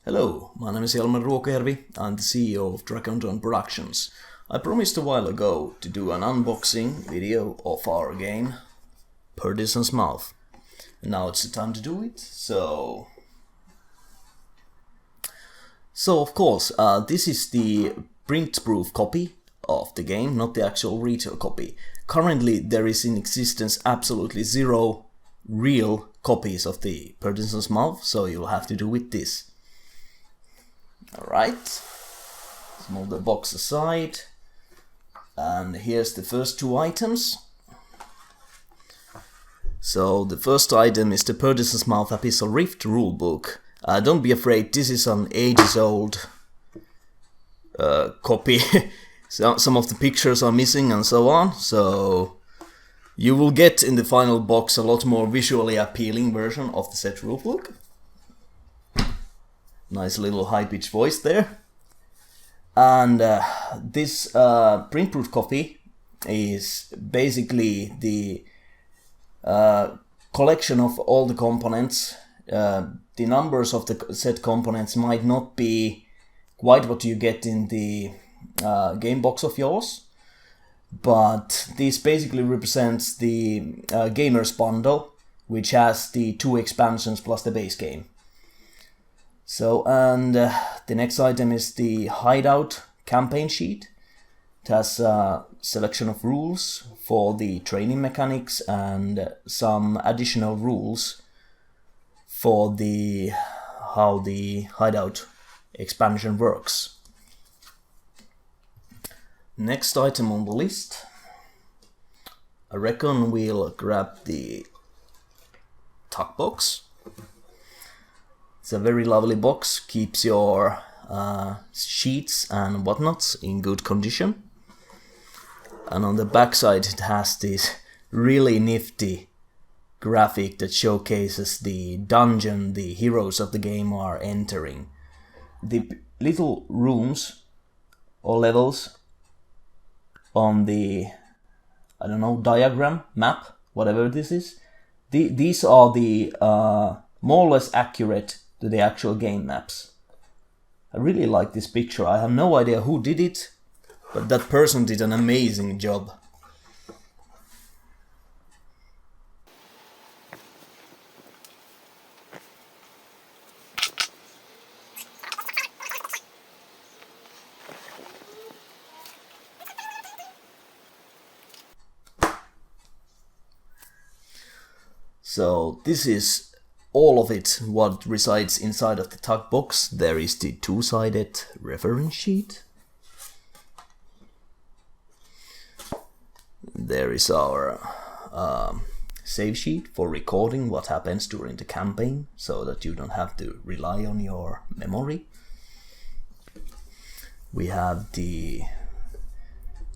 Hello, my name is Jelmer Ruokajärvi. I'm the CEO of Dragon Productions. I promised a while ago to do an unboxing video of our game, Perditions Mouth. And now it's the time to do it, so of course, this is the print-proof copy of the game, not the actual retail copy. Currently there is in existence absolutely zero real copies of the Perditions Mouth, so you'll have to do with this. Alright, let's move the box aside, and here's the first two items. So the first item is the Perditions Mouth Abyssal Rift Rulebook. Don't be afraid, this is an ages old copy. So some of the pictures are missing and so on, so you will get in the final box a lot more visually appealing version of the set rulebook. Nice little high-pitched voice there. And this print-proof copy is basically the collection of all the components. The numbers of the set components might not be quite what you get in the game box of yours, but this basically represents the Gamers Bundle, which has the 2 expansions plus the base game. So, and the next item is the Hideout campaign sheet. It has a selection of rules for the training mechanics and some additional rules for the how the Hideout expansion works. Next item on the list, I reckon we'll grab the tuck box. It's a very lovely box, keeps your sheets and whatnots in good condition. And on the back side it has this really nifty graphic that showcases the dungeon the heroes of the game are entering. The little rooms or levels on the, I don't know, diagram, map, whatever this is, these are the more or less accurate to the actual game maps. I really like this picture. I have no idea who did it, but that person did an amazing job. So this is all of it, what resides inside of the tuck box. There is the 2-sided reference sheet. There is our save sheet for recording what happens during the campaign, so that you don't have to rely on your memory. We have the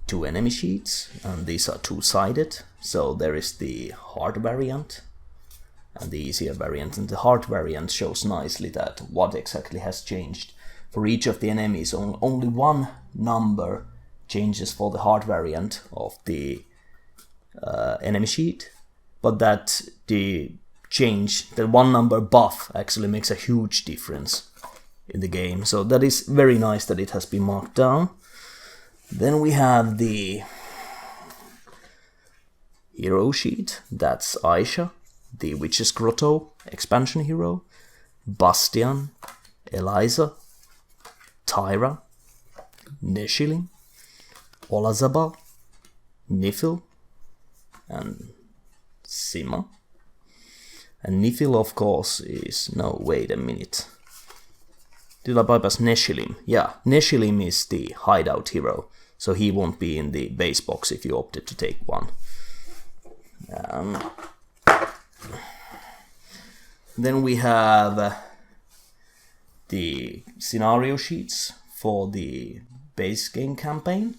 2 enemy sheets, and these are 2-sided, so there is the hard variant and the easier variant, and the hard variant shows nicely that what exactly has changed. For each of the enemies, only one number changes for the hard variant of the enemy sheet, but that the one number buff actually makes a huge difference in the game. So that is very nice that it has been marked down. Then we have the hero sheet, that's Aisha, the Witch's Grotto expansion hero, Bastian, Eliza, Tyra, Neshilim, Olazabal, Nifil, and Sima. And Nifil, of course, is... no, wait a minute. Did I bypass Neshilim? Yeah, Neshilim is the hideout hero, so he won't be in the base box if you opted to take one. Then we have the scenario sheets for the base game campaign,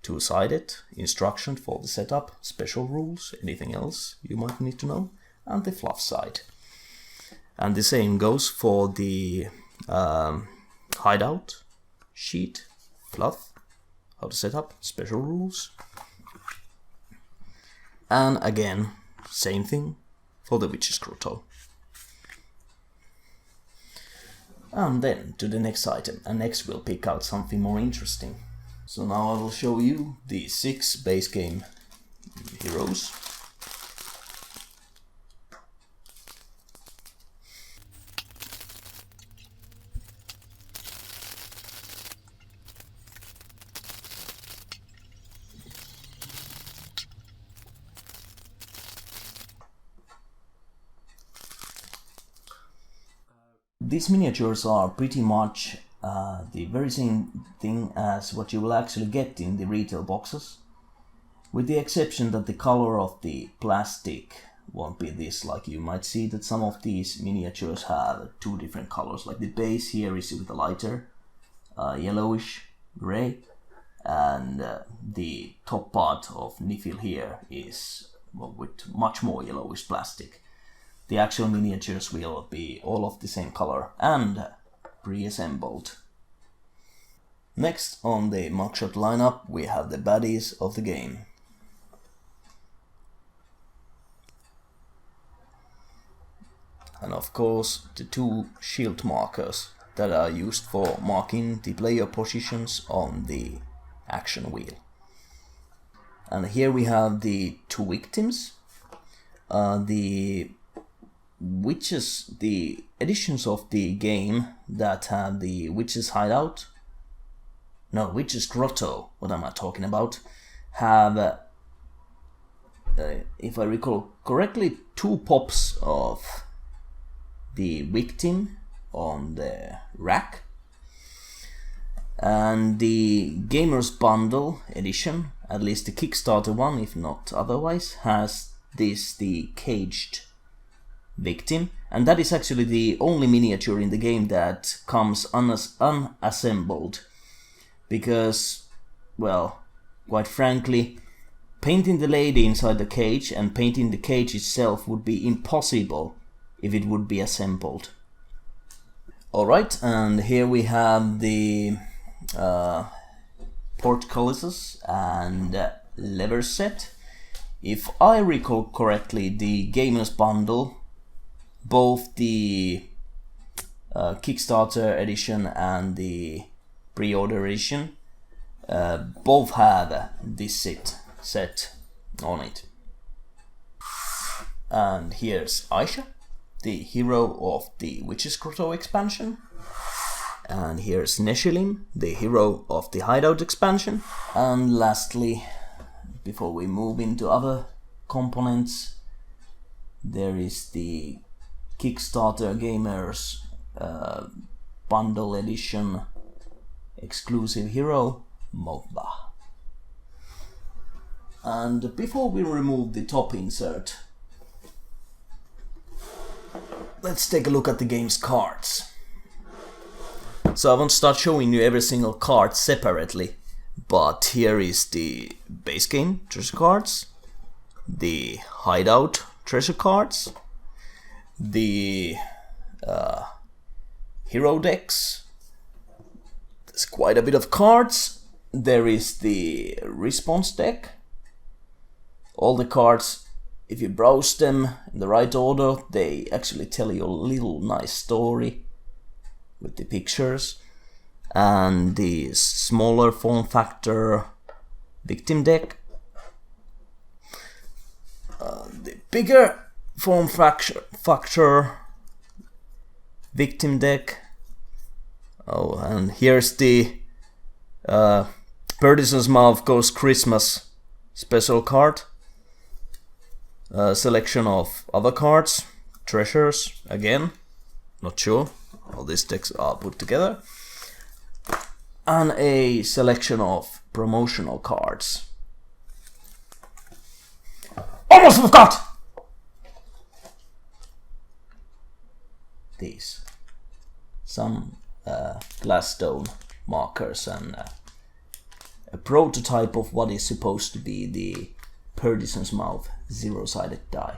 2-sided, instruction for the setup, special rules, anything else you might need to know, and the fluff side. And the same goes for the hideout sheet, fluff, how to set up, special rules. And again, same thing for the Witch's Grotto. And then to the next item, and next we'll pick out something more interesting. So now I will show you the 6 base game heroes. These miniatures are pretty much the very same thing as what you will actually get in the retail boxes, with the exception that the color of the plastic won't be this. Like you might see that some of these miniatures have 2 different colors, like the base here is with a lighter yellowish gray, and the top part of Nifil here is with much more yellowish plastic. The actual miniatures will be all of the same color and pre-assembled. Next on the mugshot lineup we have the baddies of the game. And of course the 2 shield markers that are used for marking the player positions on the action wheel. And here we have the 2 victims. The witches, the editions of the game that have the witches hideout, no, witches grotto, what am I talking about, have, if I recall correctly, 2 pops of the victim on the rack. And the Gamers Bundle edition, at least the Kickstarter one, if not otherwise, has the caged victim, and that is actually the only miniature in the game that comes unassembled, because, well, quite frankly, painting the lady inside the cage and painting the cage itself would be impossible if it would be assembled. Alright, and here we have the portcullises and lever set. If I recall correctly, the Gamers Bundle, both the Kickstarter edition and the pre-order edition, both have this set on it. And here's Aisha, the hero of the Witch's Grotto expansion. And here's Neshilim, the hero of the Hideout expansion. And lastly, before we move into other components, there is the Kickstarter Gamers Bundle Edition exclusive hero, Mogba. And before we remove the top insert, let's take a look at the game's cards. So I won't start showing you every single card separately, but here is the base game treasure cards, the hideout treasure cards, the hero decks. There's quite a bit of cards. There is the response deck. All the cards, if you browse them in the right order, they actually tell you a little nice story with the pictures. And the smaller form factor victim deck. The bigger form factor victim deck. Oh, and here's the Perditions Mouth Goes Christmas special card. Selection of other cards, treasures, again, not sure how these decks are put together. And a selection of promotional cards. Almost forgot! These. Some glassstone markers and a prototype of what is supposed to be the Perditions Mouth zero-sided die.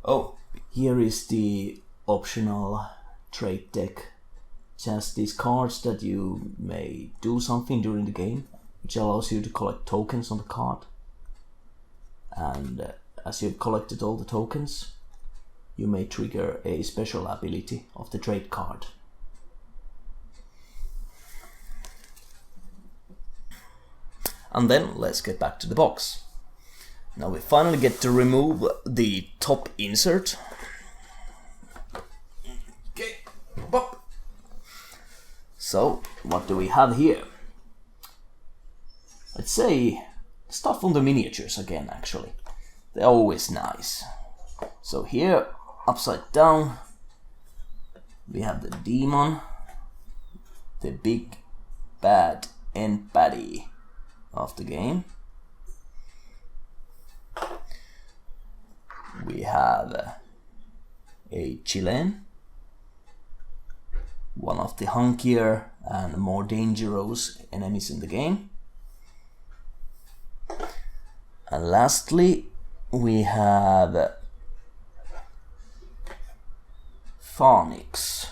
Oh, here is the optional trait deck. Just these cards that you may do something during the game, which allows you to collect tokens on the card. and as you've collected all the tokens, you may trigger a special ability of the trade card. And then let's get back to the box. Now we finally get to remove the top insert. Okay, pop. So what do we have here? I'd say stuff on the miniatures again, actually. They're always nice. So here, upside down, we have the demon, the big bad end baddie of the game. We have a Chilean, one of the hunkier and more dangerous enemies in the game. And lastly, we have Phoenix,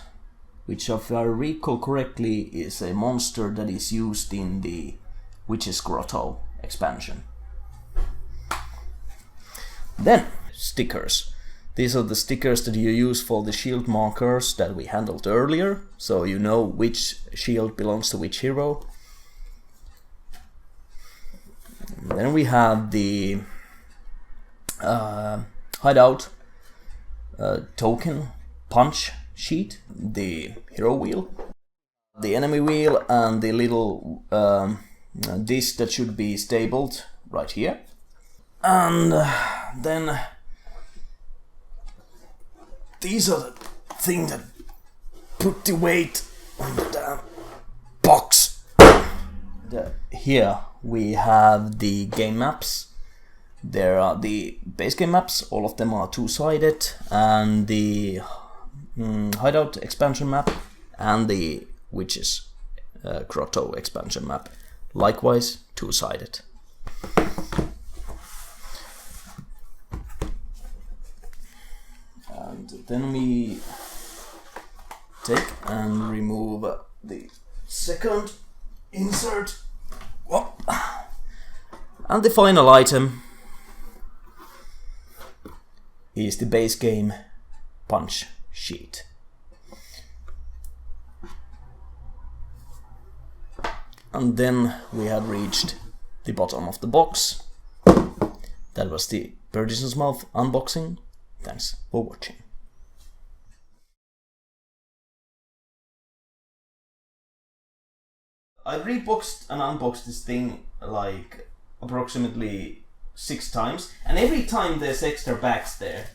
which, if I recall correctly, is a monster that is used in the Witch's Grotto expansion. Then, stickers. These are the stickers that you use for the shield markers that we handled earlier, so you know which shield belongs to which hero. Then we have the hideout token punch sheet, the hero wheel, the enemy wheel, and the little disc that should be stabled right here. And then these are the things that put the weight on the damn box. Here we have the game maps. There are the base game maps, all of them are two-sided, and the hideout expansion map and the Witch's Grotto expansion map, likewise two-sided. And then we take and remove the second insert. Whoa. And the final item is the base game punch sheet. And then we have reached the bottom of the box. That was the Perditions Mouth unboxing. Thanks for watching. I reboxed and unboxed this thing like approximately 6 times, and every time there's extra bags there.